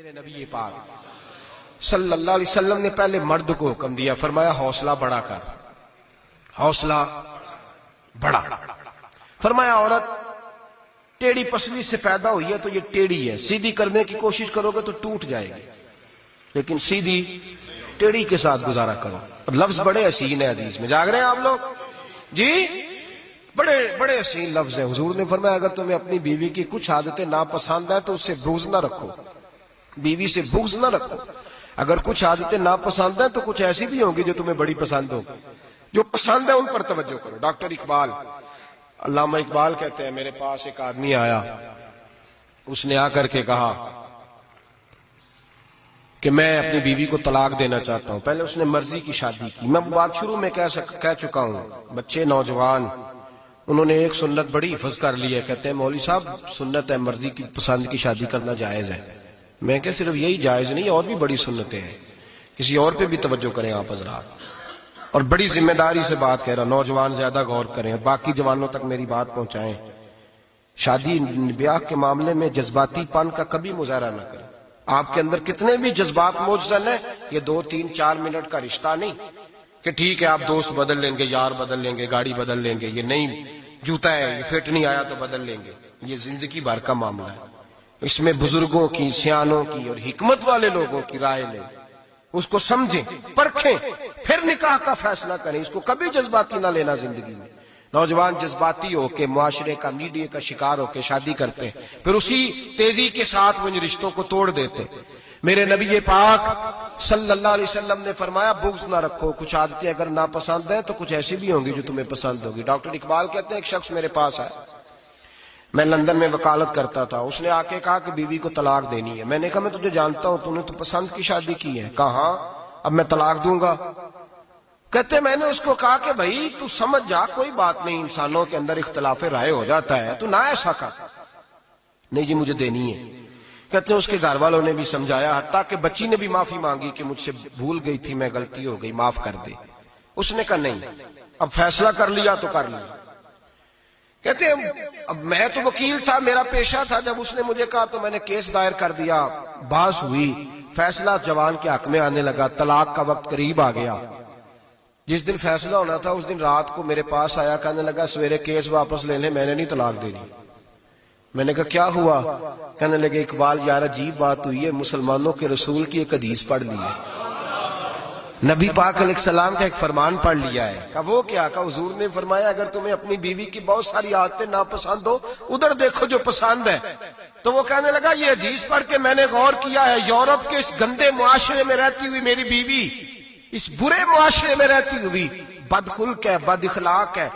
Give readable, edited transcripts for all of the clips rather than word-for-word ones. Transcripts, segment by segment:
نبی پاک صلی اللہ علیہ وسلم نے پہلے مرد کو حکم دیا، فرمایا حوصلہ بڑا کر، حوصلہ بڑا۔ فرمایا عورت ٹیڑھی پسلی سے پیدا ہوئی ہے تو یہ ٹیڑھی ہے، سیدھی کرنے کی کوشش کرو گے تو ٹوٹ جائے گی، لیکن سیدھی ٹیڑھی کے ساتھ گزارا کرو۔ لفظ بڑے حسین ہیں، حدیث میں جاگ رہے ہیں آپ لوگ جی، بڑے بڑے حسین لفظ ہیں۔ حضور نے فرمایا اگر تمہیں اپنی بیوی کی کچھ عادتیں ناپسند ہیں تو اس سے بغض نہ رکھو، بیوی سے بغض نہ رکھو۔ اگر کچھ عادتیں ناپسند ہیں تو کچھ ایسی بھی ہوں گی جو تمہیں بڑی پسند ہو، جو پسند ہے ان پر توجہ کرو۔ ڈاکٹر اقبال، علامہ اقبال کہتے ہیں میرے پاس ایک آدمی آیا، اس نے آ کر کے کہا کہ میں اپنی بیوی کو طلاق دینا چاہتا ہوں۔ پہلے اس نے مرضی کی شادی کی، میں بات شروع میں کہہ چکا ہوں، بچے نوجوان انہوں نے ایک سنت بڑی حفظ کر لی ہے، کہتے ہیں مولوی صاحب سنت ہے مرضی کی پسند کی شادی کرنا جائز ہے۔ میں کہ صرف یہی جائز نہیں، اور بھی بڑی سنتیں ہیں، کسی اور پہ بھی توجہ کریں آپ حضرات، اور بڑی ذمہ داری سے بات کہہ رہا، نوجوان زیادہ غور کریں، باقی جوانوں تک میری بات پہنچائیں۔ شادی بیاہ کے معاملے میں جذباتی پن کا کبھی مظاہرہ نہ کریں۔ آپ کے اندر کتنے بھی جذبات موجزن ہیں، یہ 2 3 4 منٹ کا رشتہ نہیں کہ ٹھیک ہے آپ دوست بدل لیں گے، یار بدل لیں گے، گاڑی بدل لیں گے، یہ نہیں جوتا ہے یہ فٹ نہیں آیا تو بدل لیں گے، یہ زندگی بھر کا معاملہ ہے۔ اس میں بزرگوں کی، سیانوں کی اور حکمت والے لوگوں کی رائے لیں، اس کو سمجھیں، پرکھیں، پھر نکاح کا فیصلہ کریں۔ اس کو کبھی جذباتی نہ لینا زندگی میں۔ نوجوان جذباتی ہو کے معاشرے کا، میڈیا کا شکار ہو کے شادی کرتے ہیں، پھر اسی تیزی کے ساتھ وہ ان رشتوں کو توڑ دیتے۔ میرے نبی پاک صلی اللہ علیہ وسلم نے فرمایا بغض نہ رکھو، کچھ عادتیں اگر ناپسند ہیں تو کچھ ایسی بھی ہوں گی جو تمہیں پسند ہوگی۔ ڈاکٹر اقبال کہتے ہیں ایک شخص میرے پاس آیا، میں لندن میں وکالت کرتا تھا، اس نے آ کے کہا کہ بیوی کو طلاق دینی ہے۔ میں نے کہا میں تجھے جانتا ہوں، تو نے تو پسند کی شادی کی ہے۔ کہا ہاں، اب میں طلاق دوں گا؟ کہتے میں نے اس کو کہا کہ بھائی تو سمجھ جا، کوئی بات نہیں، انسانوں کے اندر اختلاف رائے ہو جاتا ہے، تو نہ ایسا کر۔ نہیں جی مجھے دینی ہے۔ کہتے ہیں اس کے گھر والوں نے بھی سمجھایا، حتیٰ کہ بچی نے بھی معافی مانگی کہ مجھ سے بھول گئی تھی، میں غلطی ہو گئی، معاف کر دے۔ اس نے کہا نہیں، اب فیصلہ کر لیا تو کر لیا۔ کہتے ہیں اب میں تو وکیل تھا، میرا پیشہ تھا، جب اس نے مجھے کہا تو میں نے کیس دائر کر دیا، بحث ہوئی، فیصلہ جوان کے حق میں آنے لگا، طلاق کا وقت قریب آ گیا۔ جس دن فیصلہ ہونا تھا اس دن رات کو میرے پاس آیا، کہنے لگا سویرے کیس واپس لے لیں، میں نے نہیں طلاق دینی۔ میں نے کہا کیا ہوا؟ کہنے لگے اقبال یار عجیب بات ہوئی ہے، مسلمانوں کے رسول کی ایک حدیث پڑھ لی ہے، نبی پاک علیہ السلام کا ایک فرمان پڑھ لیا ہے۔ کہا وہ کیا؟ کہا حضور نے فرمایا اگر تمہیں اپنی بیوی کی بہت ساری عادتیں ناپسند ہو، ادھر دیکھو جو پسند ہے۔ تو وہ کہنے لگا یہ حدیث پڑھ کے میں نے غور کیا ہے، یورپ کے اس گندے معاشرے میں رہتی ہوئی میری بیوی، اس برے معاشرے میں رہتی ہوئی بد خلق ہے، بد اخلاق ہے،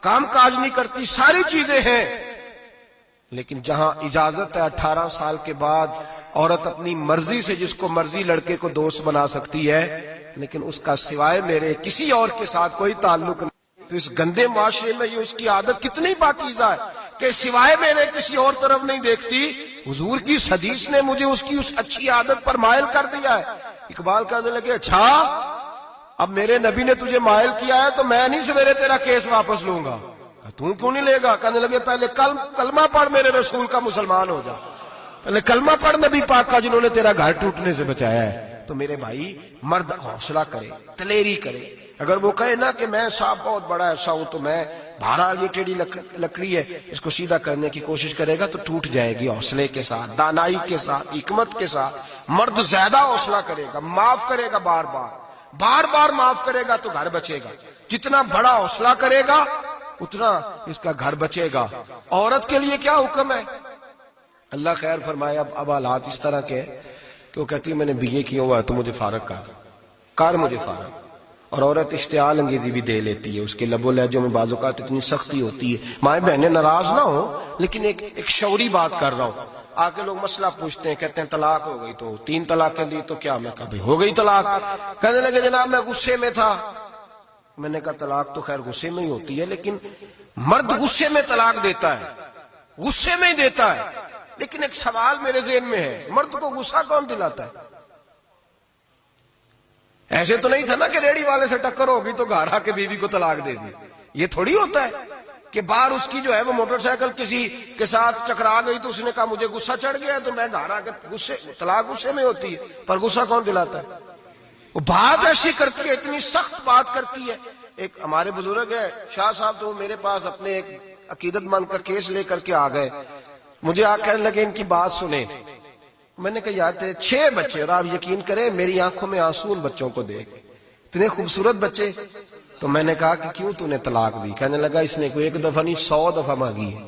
کام کاج نہیں کرتی، ساری چیزیں ہیں، لیکن جہاں اجازت ہے 18 سال کے بعد عورت اپنی مرضی سے جس کو مرضی لڑکے کو دوست بنا سکتی ہے، لیکن اس کا سوائے میرے کسی اور کے ساتھ کوئی تعلق نہیں۔ تو اس گندے معاشرے میں یہ اس کی عادت کتنی پاکیزہ ہے کہ سوائے میرے کسی اور طرف نہیں دیکھتی۔ حضور کی حدیث نے مجھے اس کی اس اچھی عادت پر مائل کر دیا ہے۔ اقبال کہنے لگے اچھا اب میرے نبی نے تجھے مائل کیا ہے تو میں نہیں سویرے تیرا کیس واپس لوں گا۔ تو کیوں نہیں لے گا؟ کہنے لگے پہلے کلمہ پڑھ میرے رسول کا، مسلمان ہو جا، پہلے کلمہ پڑھ نبی پاک کا جنہوں نے تیرا گھر ٹوٹنے سے بچایا ہے۔ تو میرے بھائی مرد حوصلہ کرے، دلیری کرے۔ اگر وہ کہے نا کہ میں صاحب بہت بڑا ایسا ہوں تو میں بہرحال یہ ٹیڑھی لکڑی ہے اس کو سیدھا کرنے کی کوشش کرے گا تو ٹوٹ جائے گی۔ حوصلے کے ساتھ، دانائی کے ساتھ، حکمت کے ساتھ مرد زیادہ حوصلہ کرے گا، معاف کرے گا، بار بار معاف کرے گا تو گھر بچے گا۔ جتنا بڑا حوصلہ کرے گا اتنا اس کا گھر بچے گا۔ عورت کے لیے کیا حکم ہے؟ اللہ خیر فرمائے۔ اب حالات اس طرح کے کہ وہ کہتی ہے میں نے BA کیا ہوا ہے تو مجھے فارغ کر مجھے فارغ۔ اور عورت اشتعال انگیزی بھی دے لیتی ہے، اس کے لب و لہجوں میں بعض اوقات اتنی سختی ہوتی ہے، مائیں بہنیں ناراض نہ ہو، لیکن ایک شعوری بات کر رہا ہوں۔ آ کے لوگ مسئلہ پوچھتے ہیں، کہتے ہیں طلاق ہو گئی تو 3 طلاقیں دی تو کیا؟ میں کہا بھائی ہو گئی طلاق۔ کہنے لگے جناب میں غصے میں تھا۔ میں نے کہا طلاق تو خیر غصے میں ہی ہوتی ہے، لیکن مرد غصے میں طلاق دیتا ہے، غصے میں ہی دیتا ہے، لیکن ایک سوال میرے ذہن میں ہے، مرد کو غصہ کون دلاتا ہے؟ ایسے تو نہیں تھا نا کہ ریڑی والے سے ٹکر ہوگی تو گھر آ کے بیوی کو طلاق دے دی، یہ تھوڑی ہوتا ہے کہ باہر اس کی جو ہے وہ موٹر سائیکل کسی کے ساتھ ٹکرا گئی تو اس نے کہا مجھے غصہ چڑھ گیا تو میں گھر آ کے طلاق غصے میں ہوتی ہے، پر غصہ کون دلاتا ہے؟ وہ بات ایسی کرتی ہے، اتنی سخت بات کرتی ہے. ایک ہمارے بزرگ ہے شاہ صاحب، تو میرے پاس اپنے ایک عقیدت مند کا کیس لے کر کے آ گئے. مجھے آ کہنے لگے ان کی بات سنیں. میں نے کہا یار تیرے 6 بچے، اور آپ یقین کریں میری آنکھوں میں آنسو ان بچوں کو دیکھ، اتنے خوبصورت بچے. تو میں نے کہا کہ کیوں تو نے طلاق دی؟ کہنے لگا اس نے کوئی 1 دفعہ نہیں 100 دفعہ مانگی ہے.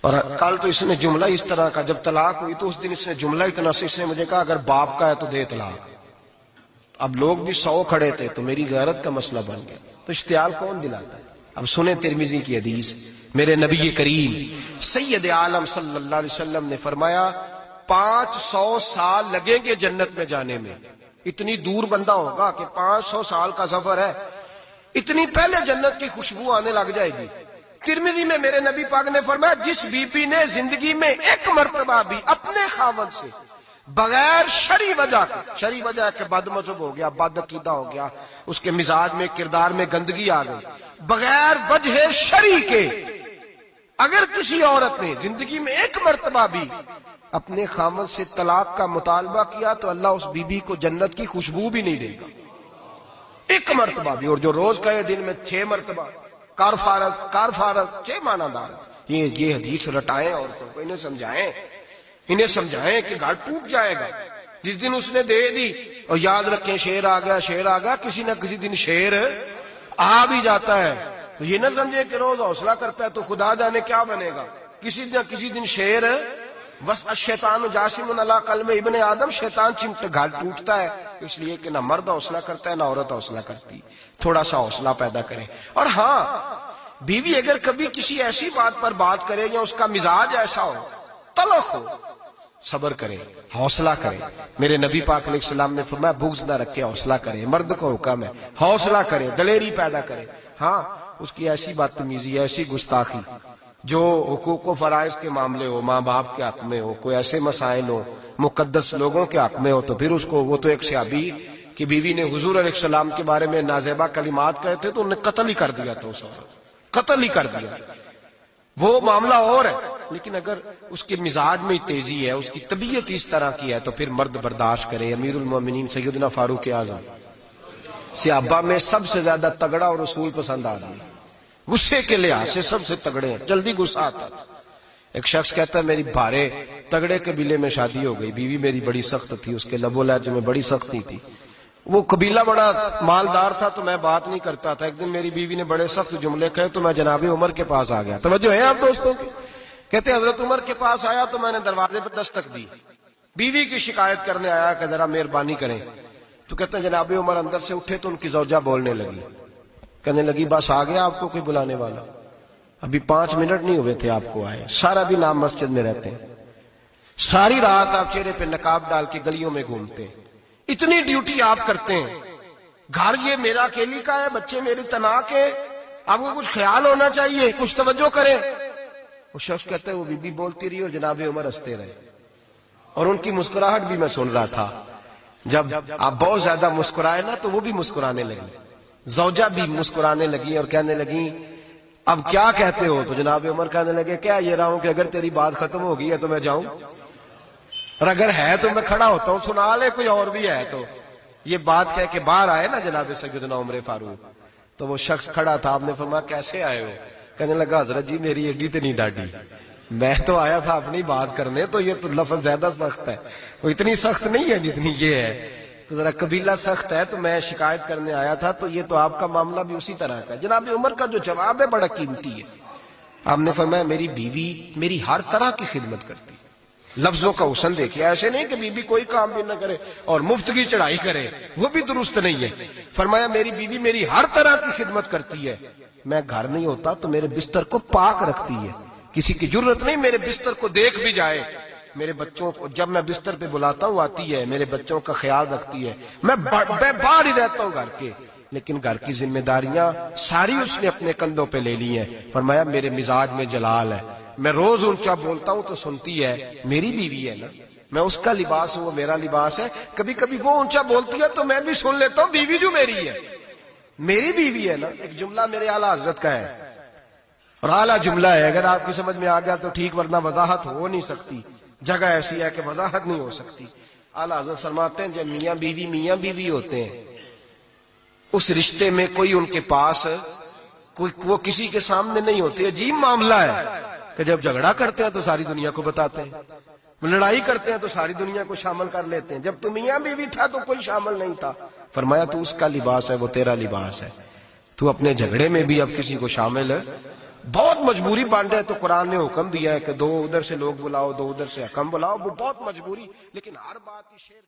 اور کل تو اس نے جملہ اس طرح کا، جب طلاق ہوئی تو اس دن اس نے جملہ اتنا سے، اس نے مجھے کہا اگر باپ کا ہے تو دے طلاق. اب لوگ بھی 100 کھڑے تھے تو میری غیرت کا مسئلہ بن گیا. تو اشتعال کون دلاتا ہے؟ اب سنیں ترمذی کی حدیث. میرے نبی کریم سید عالم صلی اللہ علیہ وسلم نے فرمایا 500 سال لگیں گے جنت میں جانے میں. اتنی دور بندہ ہوگا کہ 500 سال کا سفر ہے، اتنی پہلے جنت کی خوشبو آنے لگ جائے گی. ترمذی میں میرے نبی پاک نے فرمایا جس بی بی نے زندگی میں 1 مرتبہ بھی اپنے خاوند سے بغیر شرعی وجہ کے، شرعی وجہ کہ بد مذہب ہو گیا، بد عقیدہ ہو گیا، اس کے مزاج میں کردار میں گندگی آ گئی، بغیر وجہ شرعی کے اگر کسی عورت نے زندگی میں 1 مرتبہ بھی اپنے خاوند سے طلاق کا مطالبہ کیا تو اللہ اس بی بی کو جنت کی خوشبو بھی نہیں دے گا. 1 مرتبہ بھی. اور جو روز کہے دن میں 6 مرتبہ کار فارغ 6 معنی دار. یہ حدیث رٹائیں عورتوں کو، انہیں سمجھائیں کہ گھر ٹوٹ جائے گا جس دن اس نے دے دی. اور یاد رکھیں شیر آ گیا، کسی نہ کسی دن شیر آ بھی جاتا ہے. تو یہ نہ سمجھے کہ روز حوصلہ کرتا ہے تو خدا جانے کیا بنے گا. کسی نہ کسی دن شیر بس الشیطان جاسم علی قلب ابن آدم، شیطان چمٹے گھر ٹوٹتا ہے. اس لیے کہ نہ مرد حوصلہ کرتا ہے نہ عورت حوصلہ کرتی. تھوڑا سا حوصلہ پیدا کریں. اور ہاں بیوی اگر کبھی کسی ایسی بات پر بات کرے یا اس کا مزاج ایسا ہو، تلخ ہو، صبر کرے، حوصلہ کرے. میرے نبی پاک علیہ السلام نے فرمایا بغض نہ رکھے، حوصلہ کرے. مرد کو حکم ہے حوصلہ کرے، دلیری پیدا کرے. ہاں اس کی ایسی بدتمیزی، ایسی گستاخی جو حقوق و فرائض کے معاملے ہو، ماں باپ کے حق میں ہو، کوئی ایسے مسائل ہو مقدس لوگوں کے حق میں ہو، تو پھر اس کو، وہ تو ایک صحابی کی بیوی نے حضور علیہ السلام کے بارے میں نازیبا کلمات کہے تھے تو انہیں قتل ہی کر دیا تھا. اس وقت قتل ہی کر دیا. وہ معاملہ اور ہے، لیکن اگر اس کے مزاج میں تیزی ہے، اس کی طبیعت اس طرح کی ہے تو پھر مرد برداشت کرے. امیر المومنین سیدنا فاروق اعظم صحابہ میں سب سے زیادہ تگڑا اور اصول پسند آدمی، غصے کے لحاظ سے سب سے تگڑے ہیں، جلدی غصہ آتا. ایک شخص کہتا ہے میری بھارے تگڑے قبیلے میں شادی ہو گئی، بیوی میری بڑی سخت تھی، اس کے لب و لہجے میں بڑی سختی تھی. وہ قبیلہ بڑا مالدار تھا تو میں بات نہیں کرتا تھا. ایک دن میری بیوی نے بڑے سخت جملے کہے تو میں جناب عمر کے پاس آ گیا. توجہ ہے آپ دوستوں کی؟ کہتے ہیں حضرت عمر کے پاس آیا تو میں نے دروازے پہ دستک دی، بیوی کی شکایت کرنے آیا کہ ذرا مہربانی کریں. تو کہتے ہیں جناب عمر اندر سے اٹھے تو ان کی زوجہ بولنے لگی، کہنے لگی بس آ گیا آپ کو کوئی بلانے والا؟ ابھی 5 منٹ نہیں ہوئے تھے آپ کو آئے. سارا دن آپ مسجد میں رہتے ہیں، ساری رات آپ چہرے پہ نقاب ڈال کے گلیوں میں گھومتے ہیں، اتنی ڈیوٹی آپ کرتے ہیں، گھر یہ میرا اکیلی کا ہے، بچے میری تنہا کے، آپ کو کچھ خیال ہونا چاہیے، کچھ توجہ کریں. وہ شخص کہتا ہے وہ بی بی بولتی رہی اور جناب عمر ہنستے رہے، اور ان کی مسکراہٹ بھی میں سن رہا تھا. جب آپ بہت زیادہ مسکرائے نا تو وہ بھی مسکرانے لگی، زوجہ بھی مسکرانے لگی اور کہنے لگی اب کیا کہتے ہو؟ تو جناب عمر کہنے لگے کیا یہ رہا ہوں کہ اگر تیری بات ختم ہو گئی ہے تو میں جاؤں، اور اگر ہے تو میں کھڑا ہوتا ہوں، سنا لے کوئی اور بھی ہے تو. یہ بات کہہ کے باہر آئے نا جناب سیدنا عمر فاروق، تو وہ شخص کھڑا تھا. آپ نے فرمایا کیسے آئے ہو؟ کہنے لگا حضرت جی میری ایڈی تو نہیں ڈاڈی، میں تو آیا تھا اپنی بات کرنے، تو یہ تو لفظ زیادہ سخت ہے، وہ اتنی سخت نہیں ہے جتنی یہ ہے، تو ذرا قبیلہ سخت ہے تو میں شکایت کرنے آیا تھا. تو یہ تو آپ کا معاملہ بھی اسی طرح کا. جناب عمر کا جو جواب ہے بڑا قیمتی ہے. آپ نے فرمایا میری بیوی میری ہر طرح کی خدمت کرتی. لفظوں کا حسن دیکھیے، ایسے نہیں کہ بیوی کوئی کام بھی نہ کرے اور مفت کی چڑھائی کرے، وہ بھی درست نہیں ہے. فرمایا میری بیوی میری ہر طرح کی خدمت کرتی ہے، میں گھر نہیں ہوتا تو میرے بستر کو پاک رکھتی ہے، کسی کی ضرورت نہیں میرے بستر کو دیکھ بھی جائے. میرے بچوں کو جب میں بستر پہ بلاتا ہوں آتی ہے، میرے بچوں کا خیال رکھتی ہے. میں باہر ہی رہتا ہوں گھر کے، لیکن گھر کی ذمہ داریاں ساری اس نے اپنے کندھوں پہ لے لی ہیں. فرمایا میرے مزاج میں جلال ہے، میں روز اونچا بولتا ہوں تو سنتی ہے، میری بیوی ہے نا، میں اس کا لباس ہوں وہ میرا لباس ہے. کبھی کبھی وہ اونچا بولتی ہے تو میں بھی سن لیتا ہوں، بیوی جو میری ہے، میری بیوی ہے نا. ایک جملہ میرے اعلیٰ حضرت کا ہے، اور اعلیٰ جملہ ہے، اگر آپ کی سمجھ میں آ گیا تو ٹھیک، ورنہ وضاحت ہو نہیں سکتی، جگہ ایسی ہے کہ وضاحت نہیں ہو سکتی۔ اعلیٰ حضرت فرماتے ہیں جب میاں بیوی ہوتے ہیں، اس رشتے میں کوئی ان کے پاس وہ کسی کے سامنے نہیں ہوتے، عجیب معاملہ ہے کہ جب جھگڑا کرتے ہیں تو ساری دنیا کو بتاتے ہیں، لڑائی کرتے ہیں تو ساری دنیا کو شامل کر لیتے ہیں، جب تو میاں بیوی تھا تو کوئی شامل نہیں تھا۔ فرمایا تو اس کا لباس ہے، وہ تیرا لباس ہے، تو اپنے جھگڑے میں بھی اب کسی کو شامل بہت مجبوری بانٹے تو قرآن نے حکم دیا ہے کہ 2 ادھر سے لوگ بلاؤ، 2 ادھر سے حکم بلاؤ، وہ بہت مجبوری، لیکن ہر بات کی شیئر